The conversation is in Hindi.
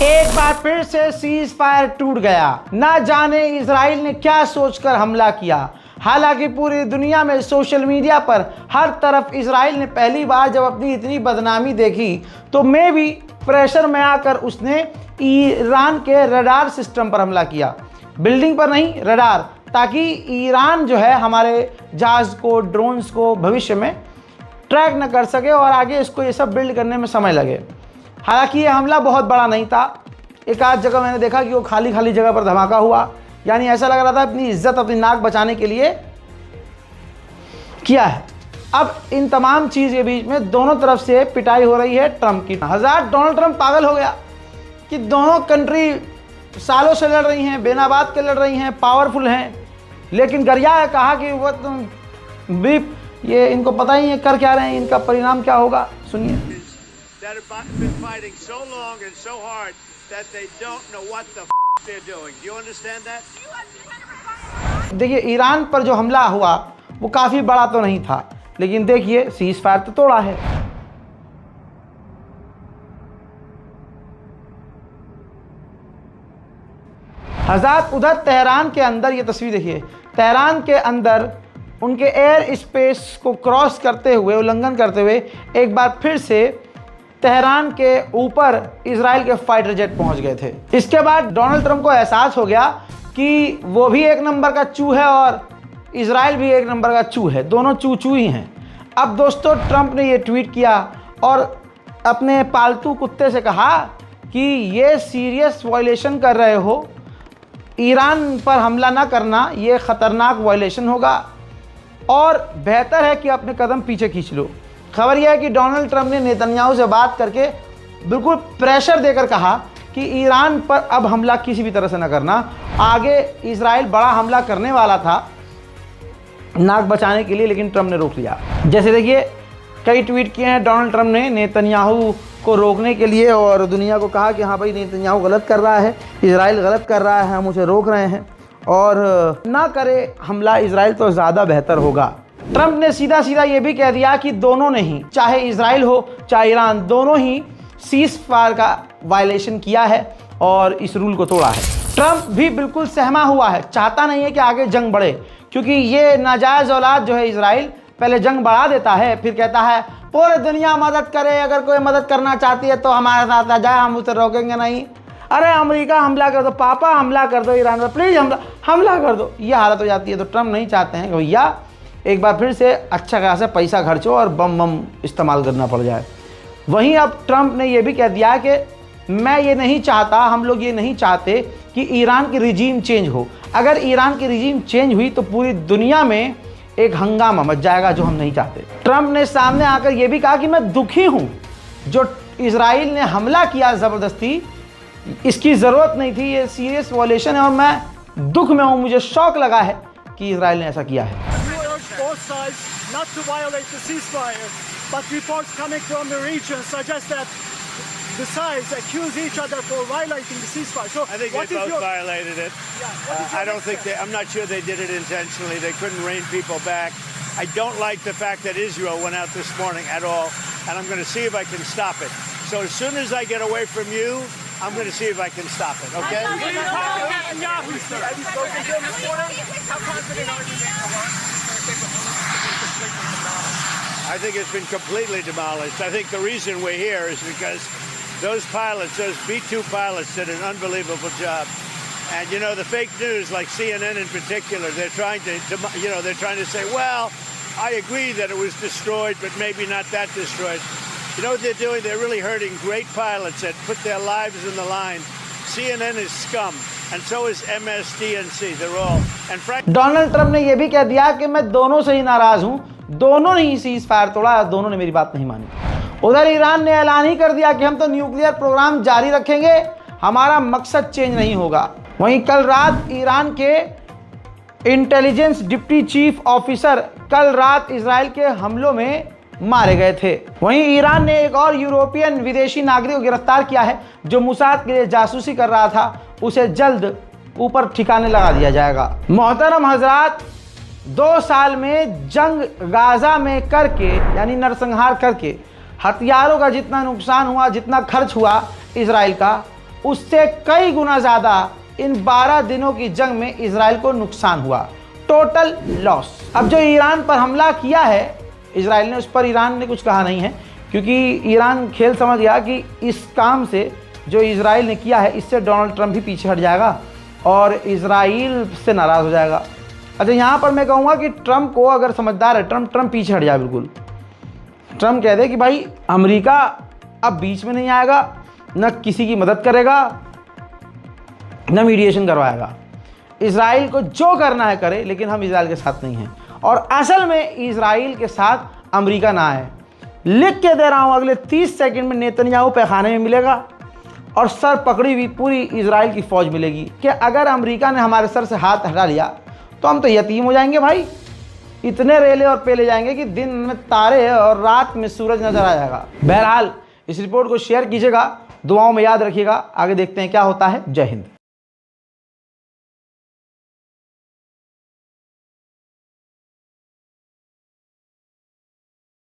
एक बार फिर से सीज फायर टूट गया। ना जाने इजराइल ने क्या सोचकर हमला किया। हालांकि पूरी दुनिया में सोशल मीडिया पर हर तरफ इजराइल ने पहली बार जब अपनी इतनी बदनामी देखी तो मैं भी प्रेशर में आकर उसने ईरान के रडार सिस्टम पर हमला किया। बिल्डिंग पर नहीं, रडार, ताकि ईरान जो है हमारे जहाज को, ड्रोन्स को भविष्य में ट्रैक न कर सके और आगे इसको ये सब बिल्ड करने में समय लगे। हालांकि ये हमला बहुत बड़ा नहीं था। एक आध जगह मैंने देखा कि वो खाली खाली जगह पर धमाका हुआ, यानी ऐसा लग रहा था अपनी इज्जत, अपनी नाक बचाने के लिए किया है। अब इन तमाम चीज़ के बीच में दोनों तरफ से पिटाई हो रही है ट्रंप की। डोनाल्ड ट्रंप पागल हो गया कि दोनों कंट्री सालों से लड़ रही हैं, बिना बात के लड़ रही हैं, पावरफुल हैं, लेकिन गरिया है, कहा कि वो तुम भी ये इनको पता ही है कर क्या रहे हैं, इनका परिणाम क्या होगा। सुनिए। देखिए, ईरान पर जो हमला हुआ वो काफ़ी बड़ा तो नहीं था, लेकिन देखिए सीज फायर तो तोड़ा है। हज़ात उधर तेहरान के अंदर, ये तस्वीर देखिए, तेहरान के अंदर उनके एयर स्पेस को क्रॉस करते हुए, उल्लंघन करते हुए एक बार फिर से तेहरान के ऊपर इजराइल के फाइटर जेट पहुंच गए थे। इसके बाद डोनाल्ड ट्रंप को एहसास हो गया कि वो भी एक नंबर का चू है और इजराइल भी एक नंबर का चू है, दोनों चू ही हैं। अब दोस्तों, ट्रंप ने ये ट्वीट किया और अपने पालतू कुत्ते से कहा कि ये सीरियस वायलेशन कर रहे हो, ईरान पर हमला ना करना, ये ख़तरनाक वायलेशन होगा और बेहतर है कि अपने कदम पीछे खींच लो। खबर यह है कि डोनाल्ड ट्रंप ने नेतन्याहू से बात करके बिल्कुल प्रेशर देकर कहा कि ईरान पर अब हमला किसी भी तरह से न करना। आगे इजराइल बड़ा हमला करने वाला था नाक बचाने के लिए, लेकिन ट्रंप ने रोक लिया। जैसे देखिए, कई ट्वीट किए हैं डोनाल्ड ट्रंप ने नेतन्याहू को रोकने के लिए और दुनिया को कहा कि हाँ भाई, नेतन्याहू गलत कर रहा है, इजराइल गलत कर रहा है, हम उसे रोक रहे हैं और ना करे हमला इजराइल तो ज़्यादा बेहतर होगा। ट्रंप ने सीधा सीधा ये भी कह दिया कि दोनों ने ही, चाहे इजराइल हो चाहे ईरान, दोनों ही सीज फायर का वायलेशन किया है और इस रूल को तोड़ा है। ट्रंप भी बिल्कुल सहमा हुआ है, चाहता नहीं है कि आगे जंग बढ़े, क्योंकि ये नाजायज़ औलाद जो है इजराइल पहले जंग बढ़ा देता है, फिर कहता है पूरी दुनिया मदद करे, अगर कोई मदद करना चाहती है तो हमारे साथ आ जाए, हम उसे रोकेंगे नहीं। अरे अमेरिका हमला कर दो, पापा हमला कर दो ईरान पर, प्लीज़ हमला कर दो, ये हालत हो जाती है। तो ट्रंप नहीं चाहते हैं कि भैया एक बार फिर से अच्छा खासा पैसा खर्चो और बम इस्तेमाल करना पड़ जाए। वहीं अब ट्रंप ने यह भी कह दिया कि मैं ये नहीं चाहता, हम लोग ये नहीं चाहते कि ईरान की रिजीम चेंज हो। अगर ईरान की रिजीम चेंज हुई तो पूरी दुनिया में एक हंगामा मच जाएगा, जो हम नहीं चाहते। ट्रंप ने सामने आकर यह भी कहा कि मैं दुखी हूँ, जो इजराइल ने हमला किया ज़बरदस्ती, इसकी ज़रूरत नहीं थी, ये सीरियस वायलेशन है और मैं दुख में हूँ, मुझे शौक लगा है कि इजराइल ने ऐसा किया है। Both sides not to violate the ceasefire, but reports coming from the region suggest that the sides accuse each other for violating the ceasefire. So I think they both violated it. I don't think I'm not sure they did it intentionally. They couldn't rein people back. I don't like the fact that Israel went out this morning at all, and I'm going to see if I can stop it. So as soon as I get away from you, I'm going to see if I can stop it, okay? Have you spoken to him this morning? How confident are you that I think it's been completely demolished. I think the reason we're here is because those pilots, those B-2 pilots, did an unbelievable job. And you know, the fake news, like CNN in particular, they're trying to say, well, I agree that it was destroyed, but maybe not that destroyed. You know what they're doing? They're really hurting great pilots that put their lives in the line. CNN is scum, and so is MSDNC. They're all. And Donald Trump ने यह भी कह दिया कि मैं दोनों से ही नाराज हूं, दोनों ने ही सीज फायर तोड़ा और दोनों ने मेरी बात नहीं मानी। उधर ईरान ने ऐलान ही कर दिया कि हम तो न्यूक्लियर प्रोग्राम जारी रखेंगे, हमारा मकसद चेंज नहीं होगा। वहीं कल रात ईरान के इंटेलिजेंस डिप्टी चीफ ऑफिसर कल रात इजराइल के हमलों में मारे गए थे। वहीं ईरान ने एक और यूरोपियन विदेशी नागरिक को गिरफ्तार किया है जो मुसाद के लिए जासूसी कर रहा था, उसे जल्द ऊपर ठिकाने लगा दिया जाएगा। मोहतरम हजरात, 2 साल में जंग गाजा में करके, यानी नरसंहार करके, हथियारों का जितना नुकसान हुआ, जितना खर्च हुआ इजराइल का, उससे कई गुना ज़्यादा इन 12 दिनों की जंग में इजराइल को नुकसान हुआ, टोटल लॉस। अब जो ईरान पर हमला किया है इजराइल ने, उस पर ईरान ने कुछ कहा नहीं है, क्योंकि ईरान खेल समझ गया कि इस काम से जो इजराइल ने किया है इससे डोनाल्ड ट्रंप भी पीछे हट जाएगा और इजराइल से नाराज़ हो जाएगा। अच्छा, यहाँ पर मैं कहूँगा कि ट्रंप को अगर समझदार है ट्रंप पीछे हट जाए बिल्कुल। ट्रंप कह दे कि भाई अमेरिका अब बीच में नहीं आएगा, न किसी की मदद करेगा, न मीडिएशन करवाएगा। इजराइल को जो करना है करे, लेकिन हम इजराइल के साथ नहीं हैं। और असल में इजराइल के साथ अमेरिका ना है। लिख के दे रहा हूँ, अगले 30 सेकंड में नेतन्याहू पैखाने में मिलेगा और सर पकड़ी हुई पूरी इजराइल की फ़ौज मिलेगी कि अगर अमेरिका ने हमारे सर से हाथ हटा लिया तो हम तो यतीम हो जाएंगे भाई। इतने रेले और पेले जाएंगे कि दिन में तारे और रात में सूरज नजर आ जाएगा। बहरहाल इस रिपोर्ट को शेयर कीजिएगा, दुआओं में याद रखिएगा। आगे देखते हैं क्या होता है। जय हिंद।